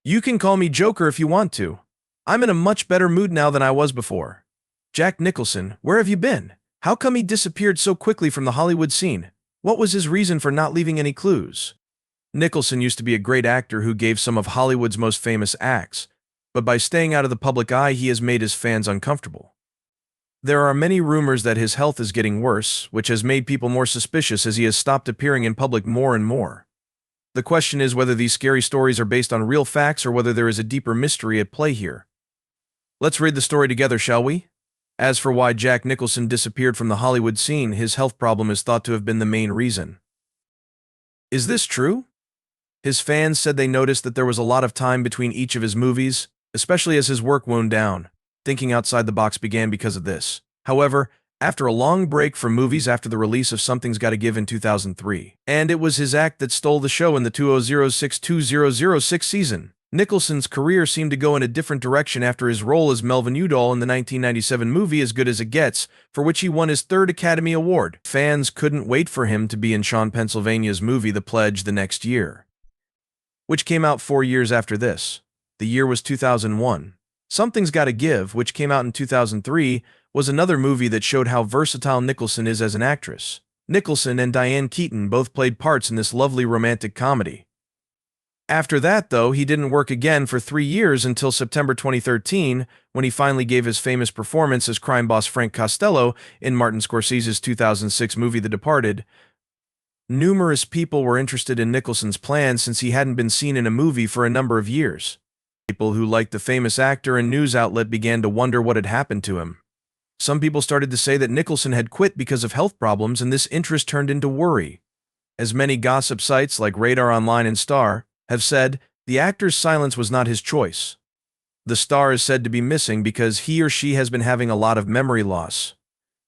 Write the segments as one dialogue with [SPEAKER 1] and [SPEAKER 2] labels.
[SPEAKER 1] You can call me Joker if you want to. I'm in a much better mood now than I was before. Jack Nicholson, where have you been? How come he disappeared so quickly from the Hollywood scene? What was his reason for not leaving any clues? Nicholson used to be a great actor who gave some of Hollywood's most famous acts, but by staying out of the public eye, he has made his fans uncomfortable. There are many rumors that his health is getting worse, which has made people more suspicious as he has stopped appearing in public more and more. The question is whether these scary stories are based on real facts or whether there is a deeper mystery at play here. Let's read the story together, shall we? As for why Jack Nicholson disappeared from the Hollywood scene, his health problem is thought to have been the main reason. Is this true? His fans said they noticed that there was a lot of time between each of his movies, especially as his work wound down. Thinking outside the box began because of this. However, after a long break from movies after the release of Something's Gotta Give in 2003, and it was his act that stole the show in the 2006-2006 season, Nicholson's career seemed to go in a different direction after his role as Melvin Udall in the 1997 movie As Good as It Gets, for which he won his third Academy Award. Fans couldn't wait for him to be in Sean Pennsylvania's movie The Pledge the next year, which came out 4 years after this. The year was 2001. Something's Gotta Give, which came out in 2003, was another movie that showed how versatile Nicholson is as an actress. Nicholson and Diane Keaton both played parts in this lovely romantic comedy. After that, though, he didn't work again for 3 years until September 2013, when he finally gave his famous performance as crime boss Frank Costello in Martin Scorsese's 2006 movie The Departed. Numerous people were interested in Nicholson's plans since he hadn't been seen in a movie for a number of years. People who liked the famous actor and news outlet began to wonder what had happened to him. Some people started to say that Nicholson had quit because of health problems, and this interest turned into worry. As many gossip sites like Radar Online and Star have said, the actor's silence was not his choice. The star is said to be missing because he or she has been having a lot of memory loss.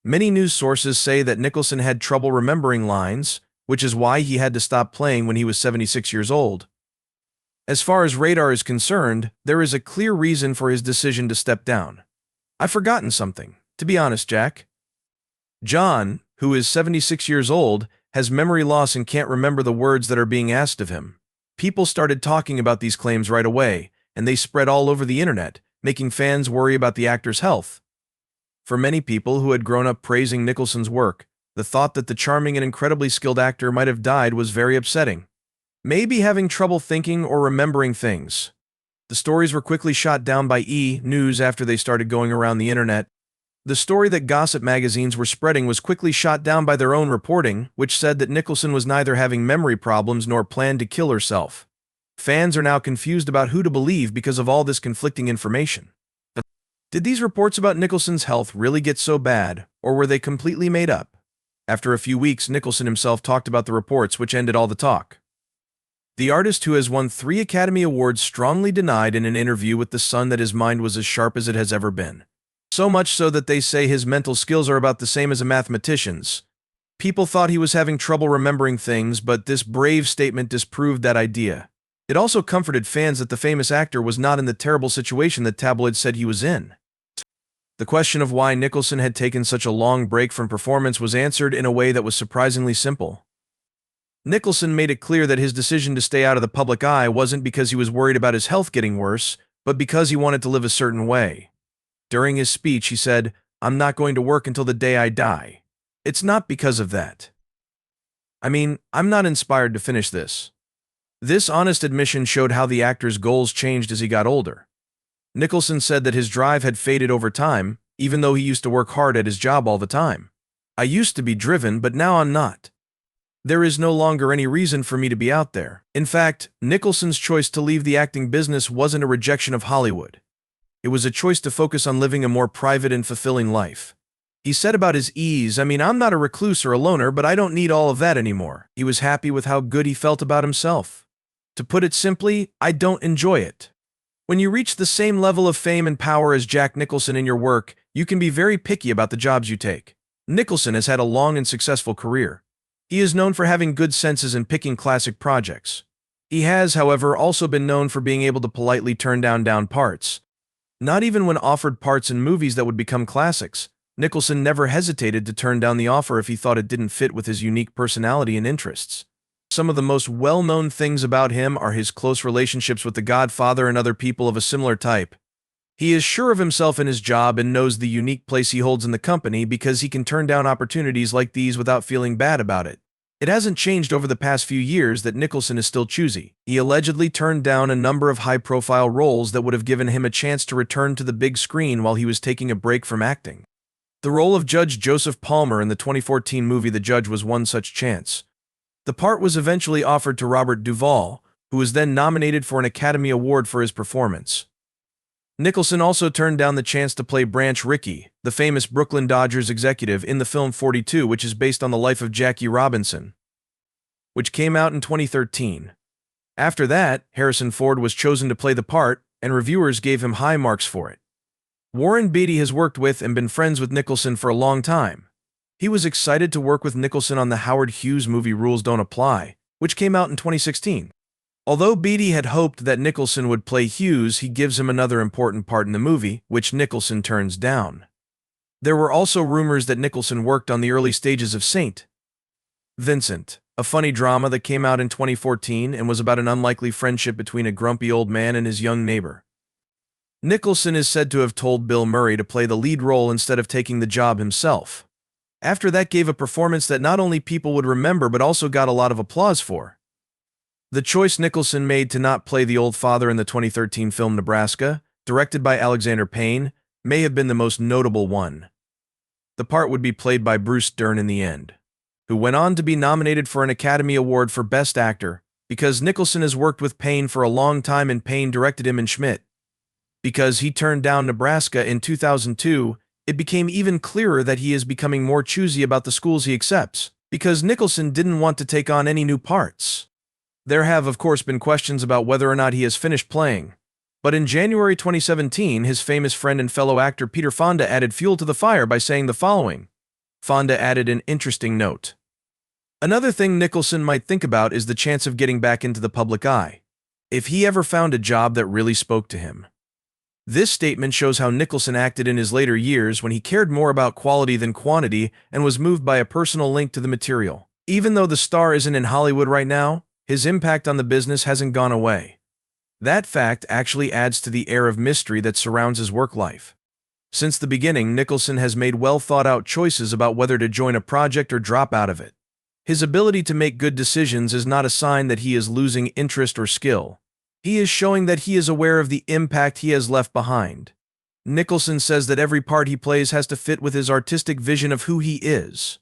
[SPEAKER 1] Many news sources say that Nicholson had trouble remembering lines, which is why he had to stop playing when he was 76 years old. As far as Radar is concerned, there is a clear reason for his decision to step down. I've forgotten something, to be honest, Jack. John, who is 76 years old, has memory loss and can't remember the words that are being asked of him. People started talking about these claims right away, and they spread all over the internet, making fans worry about the actor's health. For many people who had grown up praising Nicholson's work, the thought that the charming and incredibly skilled actor might have died was very upsetting. Maybe having trouble thinking or remembering things. The stories were quickly shot down by E! News after they started going around the internet. The story that gossip magazines were spreading was quickly shot down by their own reporting, which said that Nicholson was neither having memory problems nor planned to kill herself. Fans are now confused about who to believe because of all this conflicting information. Did these reports about Nicholson's health really get so bad, or were they completely made up? After a few weeks, Nicholson himself talked about the reports, which ended all the talk. The artist, who has won 3 Academy Awards, strongly denied in an interview with The Sun that his mind was as sharp as it has ever been. So much so that they say his mental skills are about the same as a mathematician's. People thought he was having trouble remembering things, but this brave statement disproved that idea. It also comforted fans that the famous actor was not in the terrible situation that tabloids said he was in. The question of why Nicholson had taken such a long break from performance was answered in a way that was surprisingly simple. Nicholson made it clear that his decision to stay out of the public eye wasn't because he was worried about his health getting worse, but because he wanted to live a certain way. During his speech, he said, "I'm not going to work until the day I die. It's not because of that. I'm not inspired to finish this." This honest admission showed how the actor's goals changed as he got older. Nicholson said that his drive had faded over time, even though he used to work hard at his job all the time. "I used to be driven, but now I'm not. There is no longer any reason for me to be out there." In fact, Nicholson's choice to leave the acting business wasn't a rejection of Hollywood. It was a choice to focus on living a more private and fulfilling life. He said about his ease, "I'm not a recluse or a loner, but I don't need all of that anymore." He was happy with how good he felt about himself. To put it simply, I don't enjoy it. When you reach the same level of fame and power as Jack Nicholson in your work, you can be very picky about the jobs you take. Nicholson has had a long and successful career. He is known for having good senses and picking classic projects. He has, however, also been known for being able to politely turn down parts. Not even when offered parts in movies that would become classics, Nicholson never hesitated to turn down the offer if he thought it didn't fit with his unique personality and interests. Some of the most well-known things about him are his close relationships with the Godfather and other people of a similar type. He is sure of himself in his job and knows the unique place he holds in the company because he can turn down opportunities like these without feeling bad about it. It hasn't changed over the past few years that Nicholson is still choosy. He allegedly turned down a number of high-profile roles that would have given him a chance to return to the big screen while he was taking a break from acting. The role of Judge Joseph Palmer in the 2014 movie The Judge was one such chance. The part was eventually offered to Robert Duvall, who was then nominated for an Academy Award for his performance. Nicholson also turned down the chance to play Branch Rickey, the famous Brooklyn Dodgers executive, in the film 42, which is based on the life of Jackie Robinson, which came out in 2013. After that, Harrison Ford was chosen to play the part, and reviewers gave him high marks for it. Warren Beatty has worked with and been friends with Nicholson for a long time. He was excited to work with Nicholson on the Howard Hughes movie Rules Don't Apply, which came out in 2016. Although Beatty had hoped that Nicholson would play Hughes, he gives him another important part in the movie, which Nicholson turns down. There were also rumors that Nicholson worked on the early stages of St. Vincent, a funny drama that came out in 2014 and was about an unlikely friendship between a grumpy old man and his young neighbor. Nicholson is said to have told Bill Murray to play the lead role instead of taking the job himself. After that, gave a performance that not only people would remember but also got a lot of applause for. The choice Nicholson made to not play the old father in the 2013 film Nebraska, directed by Alexander Payne, may have been the most notable one. The part would be played by Bruce Dern in the end, who went on to be nominated for an Academy Award for Best Actor, because Nicholson has worked with Payne for a long time and Payne directed him in Schmidt. Because he turned down Nebraska in 2002, it became even clearer that he is becoming more choosy about the schools he accepts, because Nicholson didn't want to take on any new parts. There have, of course, been questions about whether or not he has finished playing, but in January 2017, his famous friend and fellow actor Peter Fonda added fuel to the fire by saying the following. Fonda added an interesting note. Another thing Nicholson might think about is the chance of getting back into the public eye, if he ever found a job that really spoke to him. This statement shows how Nicholson acted in his later years when he cared more about quality than quantity and was moved by a personal link to the material. Even though the star isn't in Hollywood right now, his impact on the business hasn't gone away. That fact actually adds to the air of mystery that surrounds his work life. Since the beginning, Nicholson has made well-thought-out choices about whether to join a project or drop out of it. His ability to make good decisions is not a sign that he is losing interest or skill. He is showing that he is aware of the impact he has left behind. Nicholson says that every part he plays has to fit with his artistic vision of who he is.